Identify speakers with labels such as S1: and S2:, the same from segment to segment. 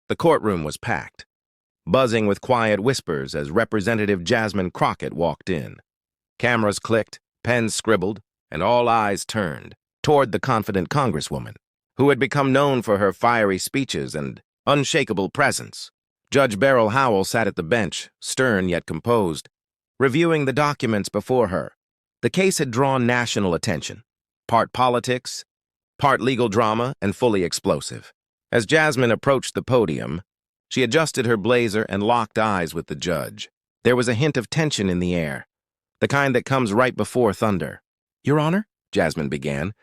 S1: The courtroom was packed, buzzing with quiet whispers as Representative Jasmine Crockett walked in. Cameras clicked, pens scribbled, and all eyes turned toward the confident Congresswoman, who had become known for her fiery speeches and unshakable presence. Judge Beryl Howell sat at the bench, stern yet composed, reviewing the documents before her. The case had drawn national attention, part politics, part legal drama, and fully explosive. As Jasmine approached the podium, she adjusted her blazer and locked eyes with the judge. There was a hint of tension in the air, the kind that comes right before thunder. "Your Honor," Jasmine began,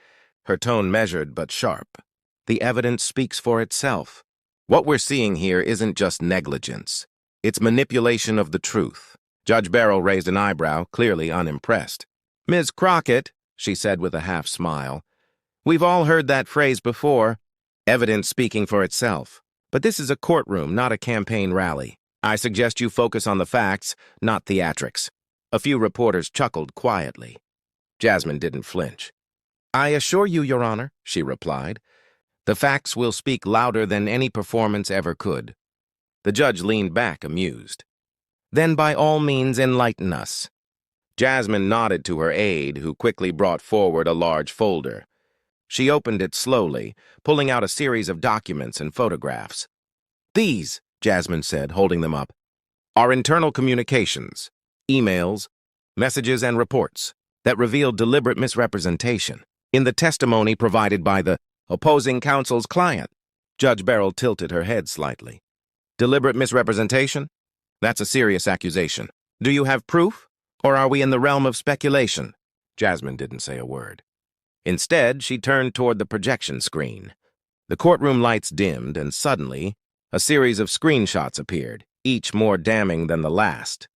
S1: her tone measured but sharp. "The evidence speaks for itself. What we're seeing here isn't just negligence. It's manipulation of the truth." Judge Beryl raised an eyebrow, clearly unimpressed. "Ms. Crockett," she said with a half-smile, "we've all heard that phrase before, evidence speaking for itself. But this is a courtroom, not a campaign rally. I suggest you focus on the facts, not theatrics." A few reporters chuckled quietly. Jasmine didn't flinch. "I assure you, Your Honor," she replied, "the facts will speak louder than any performance ever could." The judge leaned back, amused. "Then by all means enlighten us." Jasmine nodded to her aide, who quickly brought forward a large folder. She opened it slowly, pulling out a series of documents and photographs. "These," Jasmine said, holding them up, "are internal communications, emails, messages, and reports that reveal deliberate misrepresentation in the testimony provided by the opposing counsel's client." Judge Beryl tilted her head slightly. "Deliberate misrepresentation? That's a serious accusation. Do you have proof, or are we in the realm of speculation?" Jasmine didn't say a word. Instead, she turned toward the projection screen. The courtroom lights dimmed, and suddenly, a series of screenshots appeared, each more damning than the last.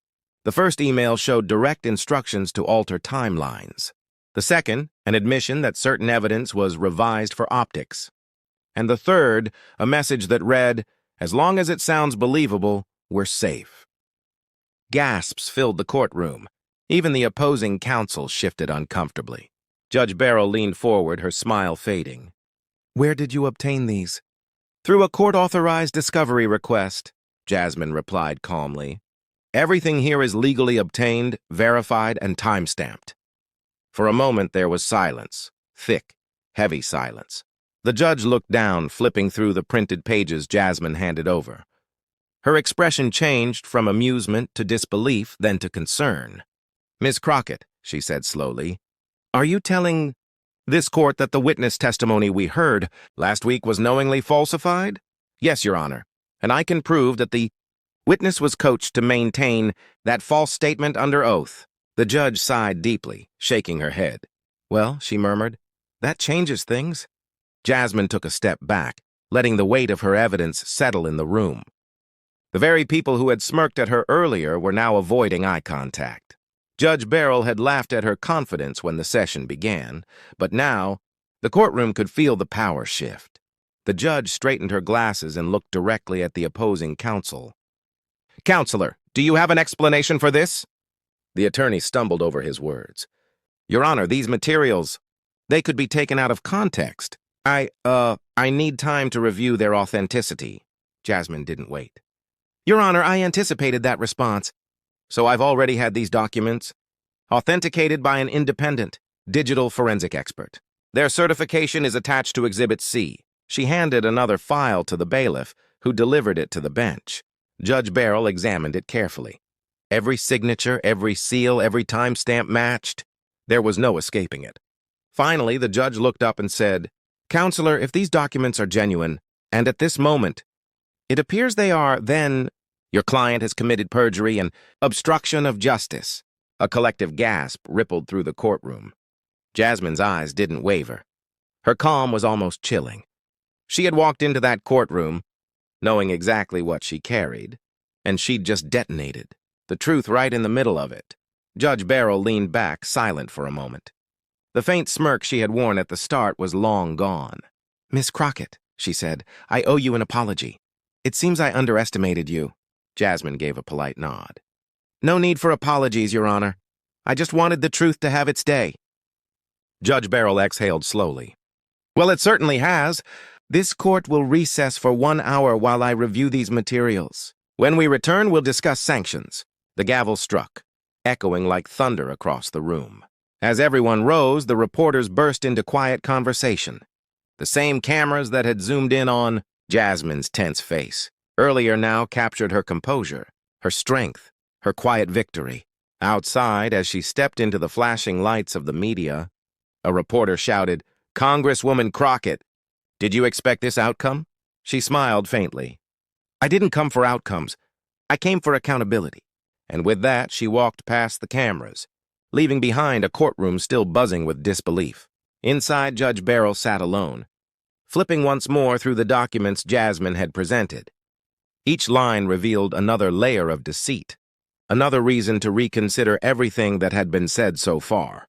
S1: The first email showed direct instructions to alter timelines. The second, an admission that certain evidence was revised for optics. And the third, a message that read, "As long as it sounds believable, we're safe." Gasps filled the courtroom. Even the opposing counsel shifted uncomfortably. Judge Beryl leaned forward, her smile fading. "Where did you obtain these?" "Through a court-authorized discovery request," Jasmine replied calmly. "Everything here is legally obtained, verified, and time-stamped." For a moment there was silence, thick, heavy silence. The judge looked down, flipping through the printed pages Jasmine handed over. Her expression changed from amusement to disbelief, then to concern. "Ms. Crockett," she said slowly, "are you telling this court that the witness testimony we heard last week was knowingly falsified?" "Yes, Your Honor, and I can prove that the witness was coached to maintain that false statement under oath." The judge sighed deeply, shaking her head. "Well," she murmured, "that changes things." Jasmine took a step back, letting the weight of her evidence settle in the room. The very people who had smirked at her earlier were now avoiding eye contact. Judge Beryl had laughed at her confidence when the session began, but now the courtroom could feel the power shift. The judge straightened her glasses and looked directly at the opposing counsel. "Counselor, do you have an explanation for this?" The attorney stumbled over his words. "Your Honor, these materials, they could be taken out of context. I need time to review their authenticity." Jasmine didn't wait. "Your Honor, I anticipated that response. So I've already had these documents authenticated by an independent digital forensic expert. Their certification is attached to Exhibit C." She handed another file to the bailiff, who delivered it to the bench. Judge Beryl examined it carefully. Every signature, every seal, every timestamp matched. There was no escaping it. Finally, the judge looked up and said, "Counselor, if these documents are genuine, and at this moment it appears they are, then your client has committed perjury and obstruction of justice." A collective gasp rippled through the courtroom. Jasmine's eyes didn't waver. Her calm was almost chilling. She had walked into that courtroom knowing exactly what she carried, and she'd just detonated, the truth right in the middle of it. Judge Beryl leaned back, silent for a moment. The faint smirk she had worn at the start was long gone. "Miss Crockett," she said, "I owe you an apology. It seems I underestimated you." Jasmine gave a polite nod. "No need for apologies, Your Honor. I just wanted the truth to have its day." Judge Beryl exhaled slowly. "Well, it certainly has. This court will recess for 1 hour while I review these materials. When we return, we'll discuss sanctions. The gavel struck, echoing like thunder across the room. As everyone rose, the reporters burst into quiet conversation. The same cameras that had zoomed in on Jasmine's tense face earlier now captured her composure, her strength, her quiet victory. Outside, as she stepped into the flashing lights of the media, a reporter shouted, "Congresswoman Crockett, did you expect this outcome?" She smiled faintly. "I didn't come for outcomes. I came for accountability." And with that, she walked past the cameras, leaving behind a courtroom still buzzing with disbelief. Inside, Judge Beryl sat alone, flipping once more through the documents Jasmine had presented. Each line revealed another layer of deceit, another reason to reconsider everything that had been said so far.